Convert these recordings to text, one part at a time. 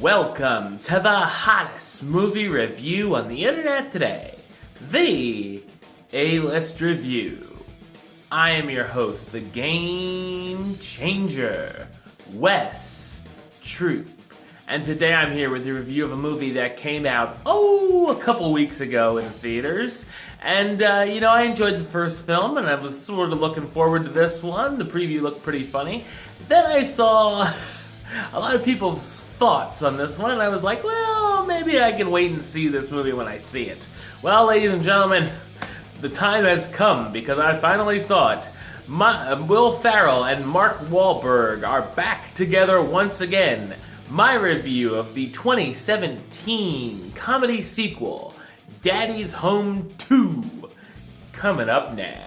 Welcome to the hottest movie review on the internet today, the A-List Review. I am your host, the Game Changer, Wes Troop. And today I'm here with a review of a movie that came out, a couple weeks ago in theaters. And, I enjoyed the first film, and I was sort of looking forward to this one. The preview looked pretty funny. Then I saw a lot of people's thoughts on this one, and I was like, well, maybe I can wait and see this movie when I see it. Well, ladies and gentlemen, the time has come because I finally saw it. Will Ferrell and Mark Wahlberg are back together once again. My review of the 2017 comedy sequel, Daddy's Home 2, coming up now.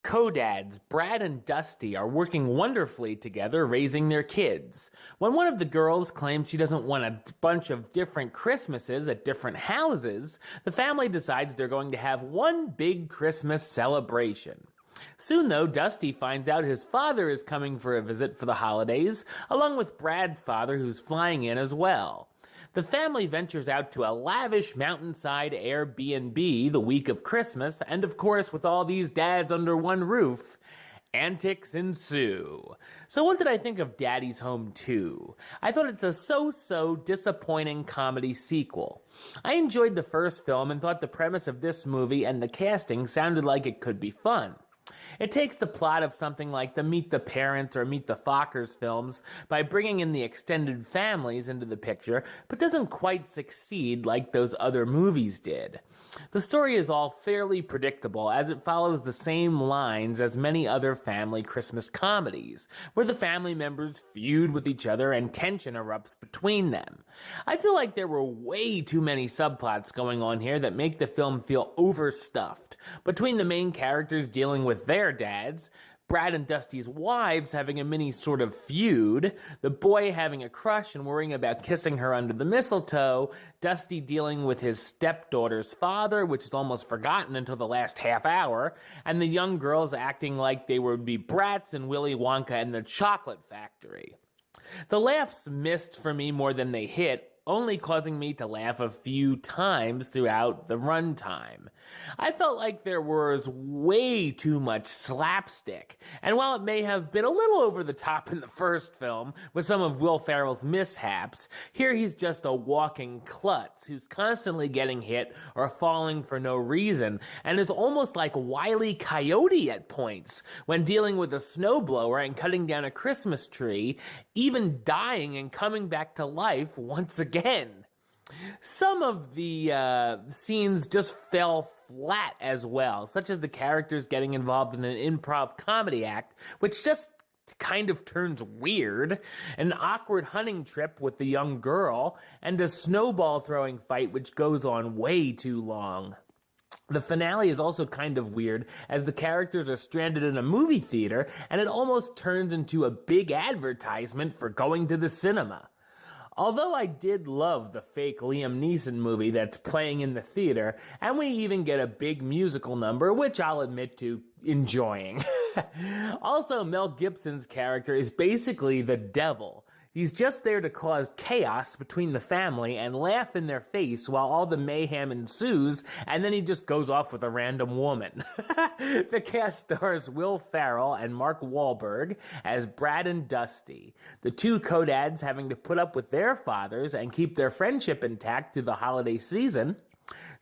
Co-dads Brad and Dusty are working wonderfully together raising their kids. When one of the girls claims she doesn't want a bunch of different Christmases at different houses, the family decides they're going to have one big Christmas celebration. Soon, though, Dusty finds out his father is coming for a visit for the holidays, along with Brad's father, who's flying in as well. The family ventures out to a lavish mountainside Airbnb the week of Christmas, and of course, with all these dads under one roof, antics ensue. So what did I think of Daddy's Home 2? I thought it's a so-so disappointing comedy sequel. I enjoyed the first film and thought the premise of this movie and the casting sounded like it could be fun. It takes the plot of something like the Meet the Parents or Meet the Fockers films by bringing in the extended families into the picture, but doesn't quite succeed like those other movies did. The story is all fairly predictable as it follows the same lines as many other family Christmas comedies, where the family members feud with each other and tension erupts between them. I feel like there were way too many subplots going on here that make the film feel overstuffed. Between the main characters dealing with their dads, Brad and Dusty's wives having a mini sort of feud, the boy having a crush and worrying about kissing her under the mistletoe, Dusty dealing with his stepdaughter's father, which is almost forgotten until the last half hour, and the young girls acting like they would be brats in Willy Wonka and the Chocolate Factory. The laughs missed for me more than they hit, only causing me to laugh a few times throughout the runtime. I felt like there was way too much slapstick, and while it may have been a little over the top in the first film with some of Will Ferrell's mishaps, here he's just a walking klutz who's constantly getting hit or falling for no reason, and is almost like Wile E. Coyote at points when dealing with a snowblower and cutting down a Christmas tree, even dying and coming back to life once again. Some of the scenes just fell flat as well, such as the characters getting involved in an improv comedy act, which just kind of turns weird, an awkward hunting trip with the young girl, and a snowball throwing fight which goes on way too long. The finale is also kind of weird, as the characters are stranded in a movie theater, and it almost turns into a big advertisement for going to the cinema. Although I did love the fake Liam Neeson movie that's playing in the theater, and we even get a big musical number, which I'll admit to enjoying. Also, Mel Gibson's character is basically the devil. He's just there to cause chaos between the family and laugh in their face while all the mayhem ensues, and then he just goes off with a random woman. The cast stars Will Ferrell and Mark Wahlberg as Brad and Dusty, the two co-dads having to put up with their fathers and keep their friendship intact through the holiday season.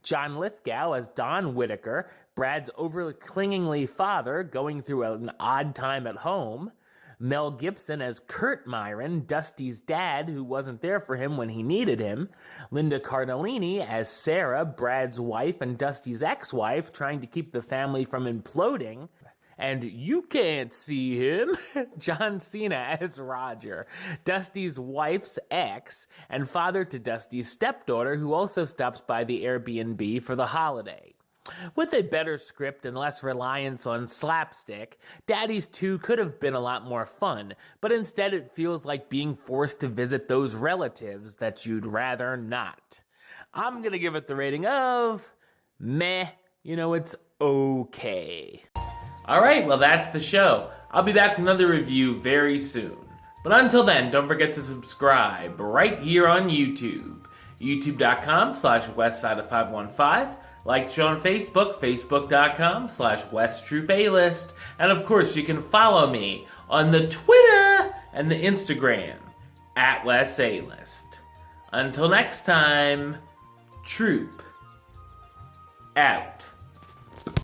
John Lithgow as Don Whitaker, Brad's over-clingingly father going through an odd time at home. Mel Gibson as Kurt Myron, Dusty's dad who wasn't there for him when he needed him. Linda Cardellini as Sarah, Brad's wife and Dusty's ex-wife, trying to keep the family from imploding. And you can't see him, John Cena as Roger, Dusty's wife's ex, and father to Dusty's stepdaughter, who also stops by the Airbnb for the holiday. With a better script and less reliance on slapstick, Daddy's 2 could have been a lot more fun, but instead it feels like being forced to visit those relatives that you'd rather not. I'm gonna give it the rating of meh. It's okay. Alright, well that's the show. I'll be back with another review very soon. But until then, don't forget to subscribe right here on YouTube. YouTube.com/WestsideOf515. Like the show on Facebook, Facebook.com/WestTroupeAlist. And of course, you can follow me on the Twitter and the Instagram @WesAlist. Until next time, Troop out.